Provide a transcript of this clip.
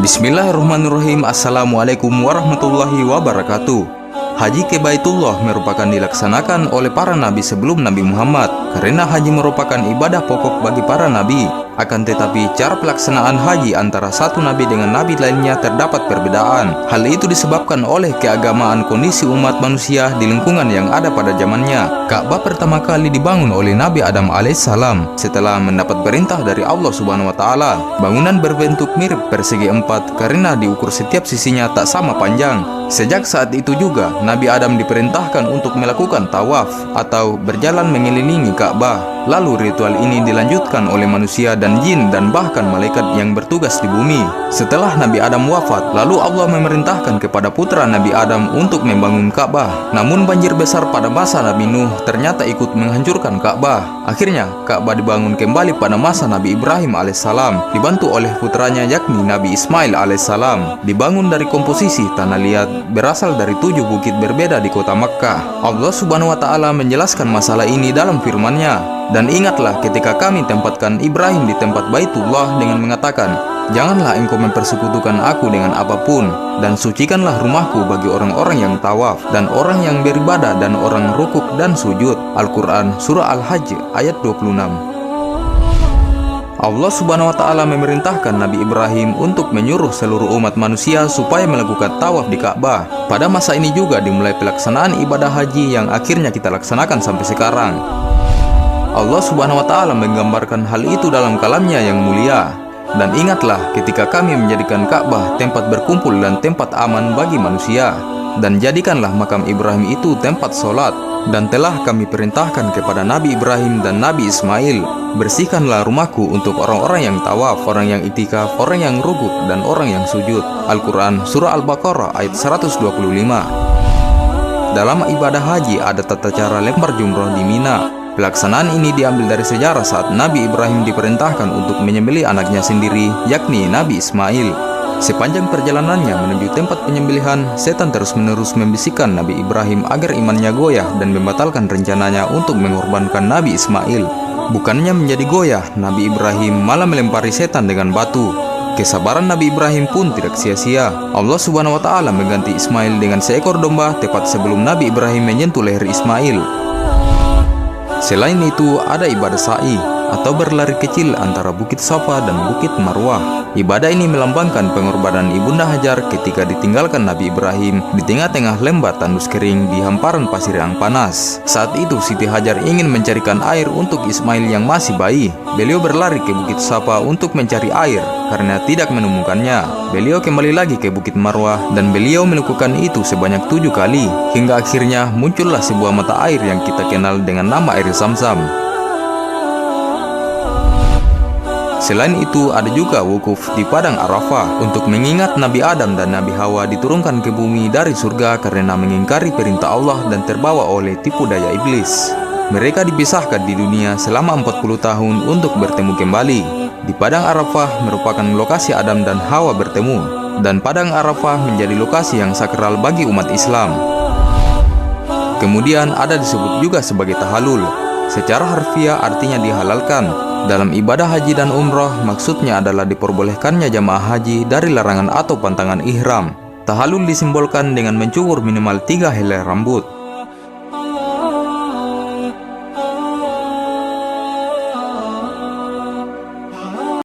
Bismillahirrahmanirrahim. Assalamualaikum warahmatullahi wabarakatuh. Haji ke Baitullah merupakan dilaksanakan oleh para nabi sebelum Nabi Muhammad, karena haji merupakan ibadah pokok bagi para nabi. Akan tetapi cara pelaksanaan haji antara satu nabi dengan nabi lainnya terdapat perbedaan. Hal itu disebabkan oleh keagamaan kondisi umat manusia di lingkungan yang ada pada zamannya. Ka'bah pertama kali dibangun oleh Nabi Adam alaihissalam setelah mendapat perintah dari Allah Subhanahu wa taala. Bangunan berbentuk mirip persegi empat karena diukur setiap sisinya tak sama panjang. Sejak saat itu juga Nabi Adam diperintahkan untuk melakukan tawaf atau berjalan mengelilingi Ka'bah. Lalu ritual ini dilanjutkan oleh manusia dan jin dan bahkan malaikat yang bertugas di bumi. Setelah Nabi Adam wafat, lalu Allah memerintahkan kepada putra Nabi Adam untuk membangun Ka'bah. Namun banjir besar pada masa Nabi Nuh ternyata ikut menghancurkan Ka'bah. Akhirnya Ka'bah dibangun kembali pada masa Nabi Ibrahim alaihissalam, dibantu oleh putranya yakni Nabi Ismail alaihissalam. Dibangun dari komposisi tanah liat berasal dari 7 bukit berbeda di kota Makkah. Allah Subhanahu wa taala menjelaskan masalah ini dalam firman-Nya. Dan ingatlah ketika kami tempatkan Ibrahim di tempat Baitullah dengan mengatakan, janganlah engkau mempersekutukan aku dengan apapun, dan sucikanlah rumahku bagi orang-orang yang tawaf, dan orang yang beribadah, dan orang rukuk dan sujud. Al-Quran Surah Al-Hajj ayat 26. Allah Subhanahu wa taala memerintahkan Nabi Ibrahim untuk menyuruh seluruh umat manusia supaya melakukan tawaf di Ka'bah. Pada masa ini juga dimulai pelaksanaan ibadah haji yang akhirnya kita laksanakan sampai sekarang. Allah Subhanahu wa taala menggambarkan hal itu dalam kalamnya yang mulia. Dan ingatlah ketika kami menjadikan Ka'bah tempat berkumpul dan tempat aman bagi manusia, dan jadikanlah makam Ibrahim itu tempat sholat. Dan telah kami perintahkan kepada Nabi Ibrahim dan Nabi Ismail, bersihkanlah rumahku untuk orang-orang yang tawaf, orang yang itikaf, orang yang rukuk, dan orang yang sujud. Al-Quran Surah Al-Baqarah ayat 125. Dalam ibadah haji ada tata cara lempar jumroh di Mina. Pelaksanaan ini diambil dari sejarah saat Nabi Ibrahim diperintahkan untuk menyembelih anaknya sendiri, yakni Nabi Ismail. Sepanjang perjalanannya menuju tempat penyembelihan, setan terus-menerus membisikkan Nabi Ibrahim agar imannya goyah dan membatalkan rencananya untuk mengorbankan Nabi Ismail. Bukannya menjadi goyah, Nabi Ibrahim malah melempari setan dengan batu. Kesabaran Nabi Ibrahim pun tidak sia-sia. Allah Subhanahu wa taala mengganti Ismail dengan seekor domba tepat sebelum Nabi Ibrahim menyentuh leher Ismail. Selain itu, ada ibadah sa'i atau berlari kecil antara Bukit Safa dan Bukit Marwah. Ibadah ini melambangkan pengorbanan Ibunda Hajar ketika ditinggalkan Nabi Ibrahim di tengah-tengah lembah tandus kering di hamparan pasir yang panas. Saat itu Siti Hajar ingin mencarikan air untuk Ismail yang masih bayi. Beliau berlari ke Bukit Safa untuk mencari air. Karena tidak menemukannya, beliau kembali lagi ke Bukit Marwah dan beliau melakukan itu sebanyak 7 kali. Hingga akhirnya muncullah sebuah mata air yang kita kenal dengan nama air Zamzam. Selain itu, ada juga wukuf di Padang Arafah untuk mengingat Nabi Adam dan Nabi Hawa diturunkan ke bumi dari surga karena mengingkari perintah Allah dan terbawa oleh tipu daya iblis. Mereka dipisahkan di dunia selama 40 tahun untuk bertemu kembali. Di Padang Arafah merupakan lokasi Adam dan Hawa bertemu, dan Padang Arafah menjadi lokasi yang sakral bagi umat Islam. Kemudian ada disebut juga sebagai tahalul. Secara harfiah artinya dihalalkan. Dalam ibadah haji dan umrah, maksudnya adalah diperbolehkannya jamaah haji dari larangan atau pantangan ihram. Tahalul disimbolkan dengan mencukur minimal 3 helai rambut.